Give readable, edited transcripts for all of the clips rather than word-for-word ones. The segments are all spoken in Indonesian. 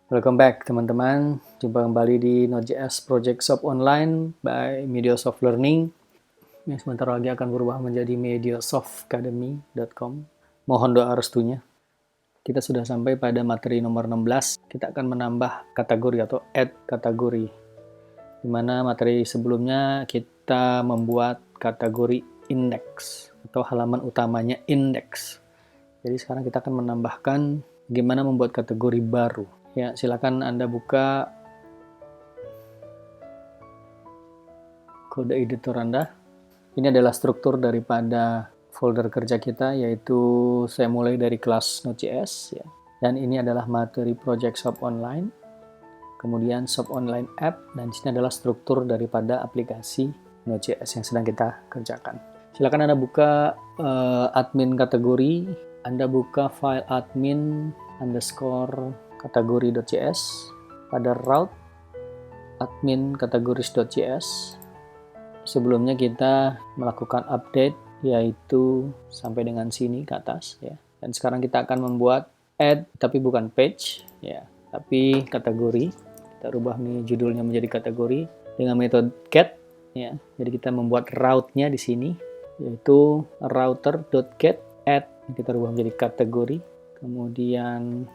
Welcome back teman-teman, jumpa kembali di Node.js Project Shop Online by Mediosoft Learning. Ini sebentar lagi akan berubah menjadi mediosoftacademy.com. Mohon doa restunya. Kita sudah sampai pada materi nomor 16. Kita akan menambah kategori atau add kategori. Di mana materi sebelumnya kita membuat kategori index atau halaman utamanya index. Jadi sekarang kita akan menambahkan gimana membuat kategori baru. Ya, silakan Anda buka kode editor Anda. Ini adalah struktur daripada folder kerja kita, yaitu saya mulai dari kelas Node.js, ya. Dan ini adalah materi Project Shop Online, kemudian Shop Online App, dan di sini adalah struktur daripada aplikasi Node.js yang sedang kita kerjakan. Silakan Anda buka admin kategori, Anda buka file admin underscore kategori.js pada route admin kategoris.js. Sebelumnya kita melakukan update, yaitu sampai dengan sini ke atas, ya. Dan sekarang kita akan membuat add, tapi bukan page, ya, tapi kategori. Kita rubah nih judulnya menjadi kategori dengan metode get, ya. Jadi kita membuat route-nya di sini, yaitu router.get add. Kita rubah menjadi kategori. Kemudian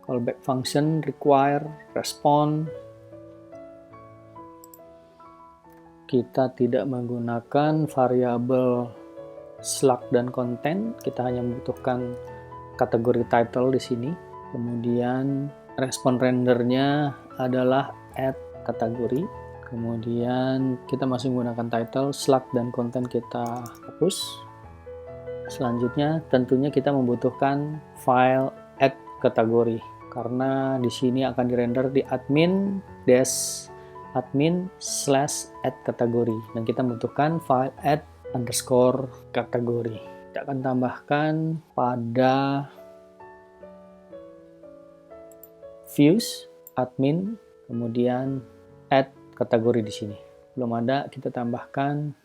callback function require respond. Kita tidak menggunakan variabel slug dan content, kita hanya membutuhkan kategori title di sini. Kemudian respon rendernya adalah add kategori. Kemudian kita masih menggunakan title, slug dan content kita hapus. Selanjutnya tentunya kita membutuhkan file add kategori, karena di sini akan dirender di admin/add kategori, dan kita membutuhkan file add underscore kategori. Kita akan tambahkan pada views admin, kemudian add kategori di sini. Belum ada, kita tambahkan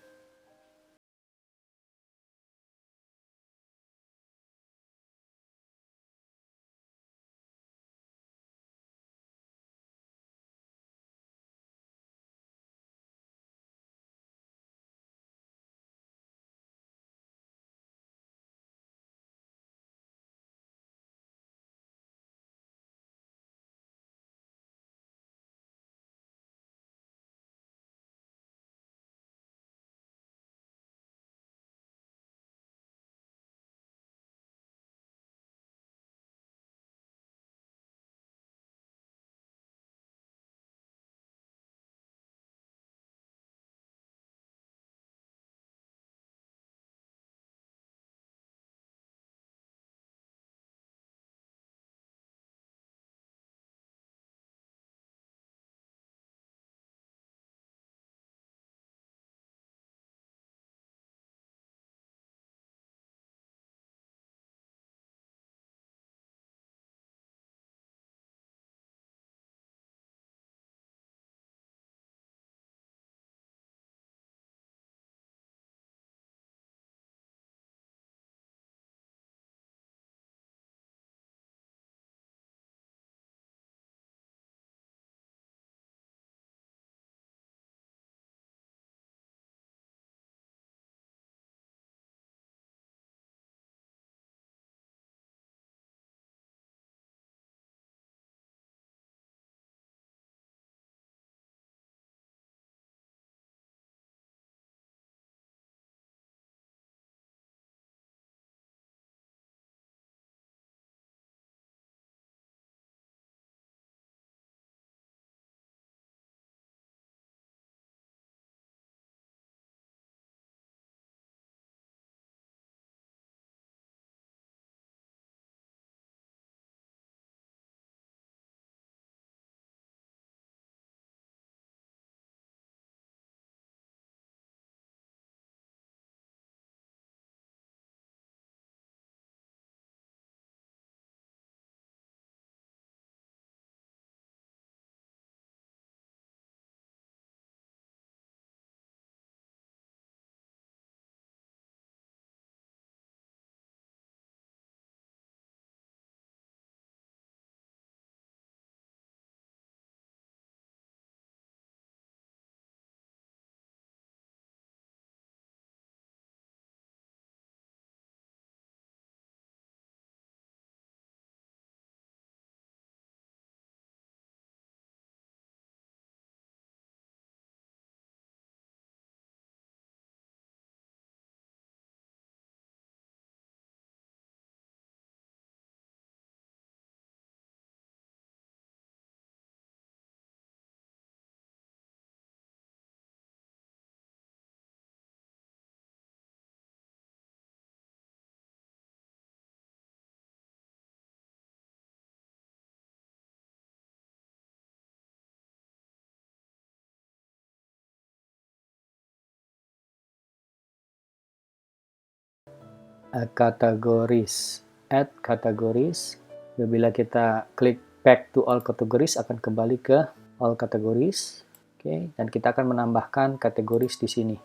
categories. Add categories. Bila kita klik back to all categories, akan kembali ke all categories. Oke, dan kita akan menambahkan categories di sini.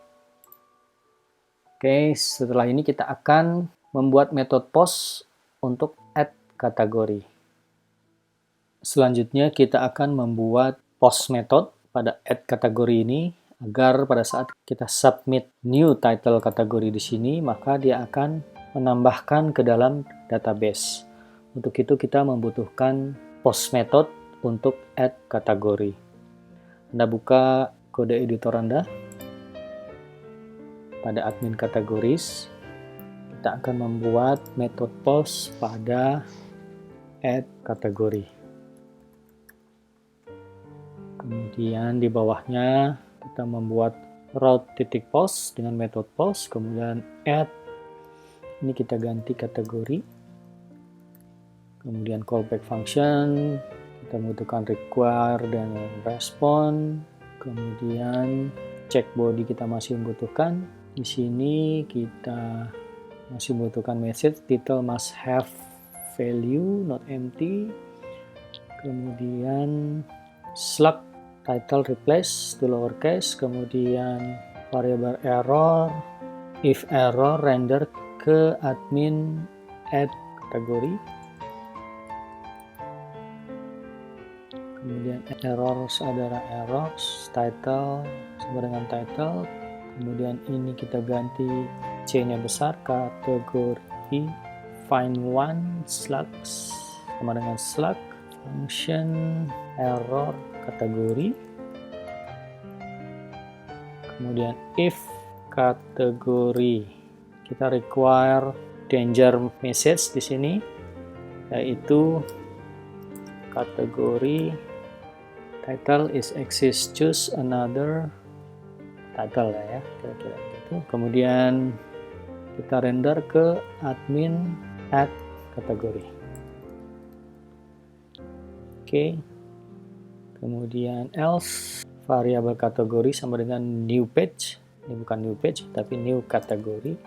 Oke, setelah ini kita akan membuat metode post untuk add kategori. Selanjutnya kita akan membuat post method pada add kategori ini agar pada saat kita submit new title kategori di sini, maka dia akan menambahkan ke dalam database. Untuk itu kita membutuhkan post method untuk add kategori. Anda buka kode editor Anda. Pada admin categories, kita akan membuat method post pada add kategori. Kemudian di bawahnya kita membuat route titik post dengan method post, kemudian add. Ini kita ganti kategori. Kemudian callback function, kita membutuhkan require dan respond. Kemudian check body kita masih membutuhkan. Di sini kita masih membutuhkan message, title must have value, not empty. Kemudian slug, title replace to lowercase. Kemudian variable error, if error render ke admin add kategori. Kemudian errors adalah errors, title sama dengan title. Kemudian ini kita ganti C-nya besar, kategori find one slugs sama dengan slug, function error kategori. Kemudian if kategori, kita require danger message di sini, yaitu kategori title is exist, choose another title ya, kira-kira gitu. Kemudian kita render ke admin add kategori. Oke. Kemudian else variabel kategori sama dengan new page. Ini bukan new page tapi new kategori.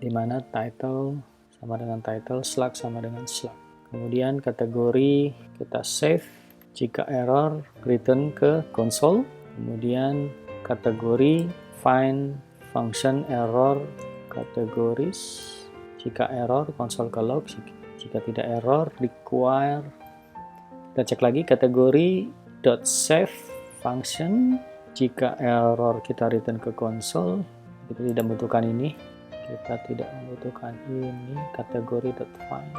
Di mana title sama dengan title, slug sama dengan slug. Kemudian kategori kita save, jika error return ke console. Kemudian kategori find function error categories, jika error console ke log, jika tidak error require. Kita cek lagi kategori .save function, jika error kita return ke console. Kita tidak membutuhkan ini, kategori .find.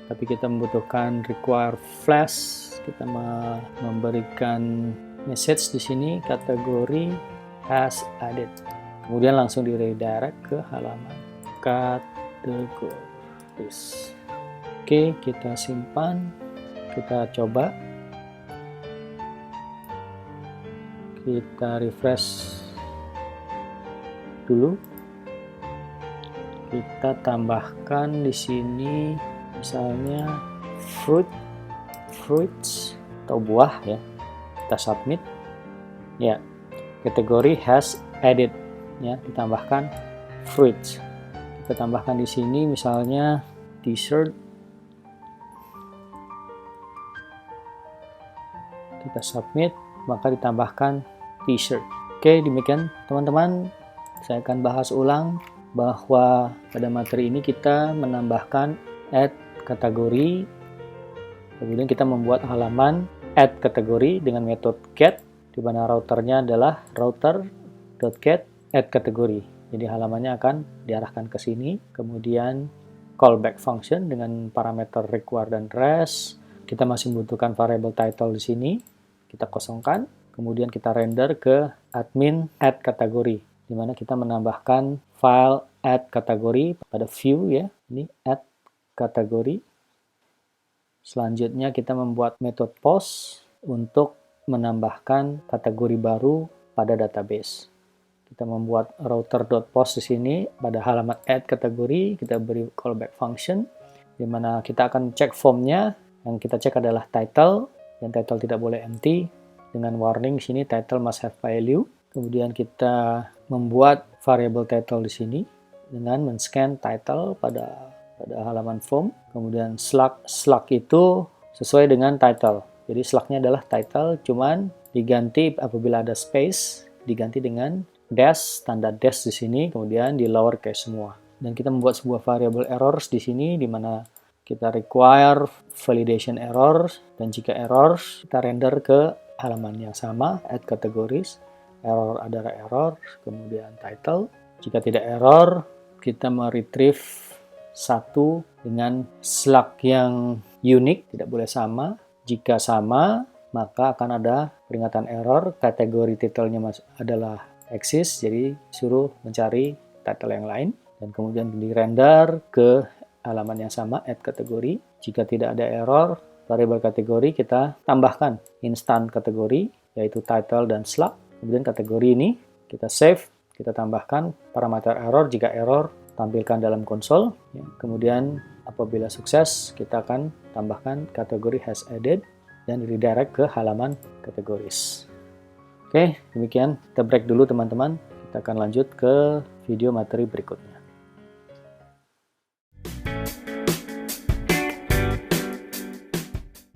Tapi kita membutuhkan require flash, kita memberikan message di sini kategori has added. Kemudian langsung di redirect ke halaman kategoris. Oke, kita simpan, kita coba, kita refresh dulu. Kita tambahkan di sini misalnya fruits atau buah ya. Kita submit. Ya, kategori has added ya, ditambahkan fruits. Kita tambahkan di sini misalnya t-shirt. Kita submit, maka ditambahkan t-shirt. Oke, demikian teman-teman. Saya akan bahas ulang bahwa pada materi ini kita menambahkan add kategori, kemudian kita membuat halaman add kategori dengan metode get, di mana routernya adalah router.get add kategori. Jadi halamannya akan diarahkan ke sini. Kemudian callback function dengan parameter require dan rest. Kita masih membutuhkan variable title di sini. Kita kosongkan. Kemudian kita render ke admin add kategori, di mana kita menambahkan file add kategori pada view ya. Ini add kategori. Selanjutnya kita membuat metode post untuk menambahkan kategori baru pada database. Kita membuat router.post di sini pada halaman add kategori, kita beri callback function di mana kita akan cek formnya. Yang kita cek adalah title, dan title tidak boleh empty. Dengan warning sini title must have value. Kemudian kita membuat variable title di sini dengan men-scan title pada halaman form. Kemudian slug itu sesuai dengan title. Jadi slugnya adalah title, cuman diganti apabila ada space, diganti dengan dash, tanda dash di sini, kemudian di lowercase semua. Dan kita membuat sebuah variable errors di sini, di mana kita require validation errors, dan jika errors, kita render ke halaman yang sama, add categories, error adalah error, kemudian title. Jika tidak error, kita meretrieve satu dengan slug yang unik, tidak boleh sama. Jika sama, maka akan ada peringatan error, kategori title-nya adalah exist, jadi suruh mencari title yang lain, dan kemudian di render ke halaman yang sama, add kategori. Jika tidak ada error, variable kategori kita tambahkan instant kategori, yaitu title dan slug. Kemudian kategori ini kita save, kita tambahkan parameter error. Jika error, tampilkan dalam konsol. Kemudian apabila sukses, kita akan tambahkan kategori has added dan redirect ke halaman kategoris. Oke, demikian. Kita break dulu teman-teman. Kita akan lanjut ke video materi berikutnya.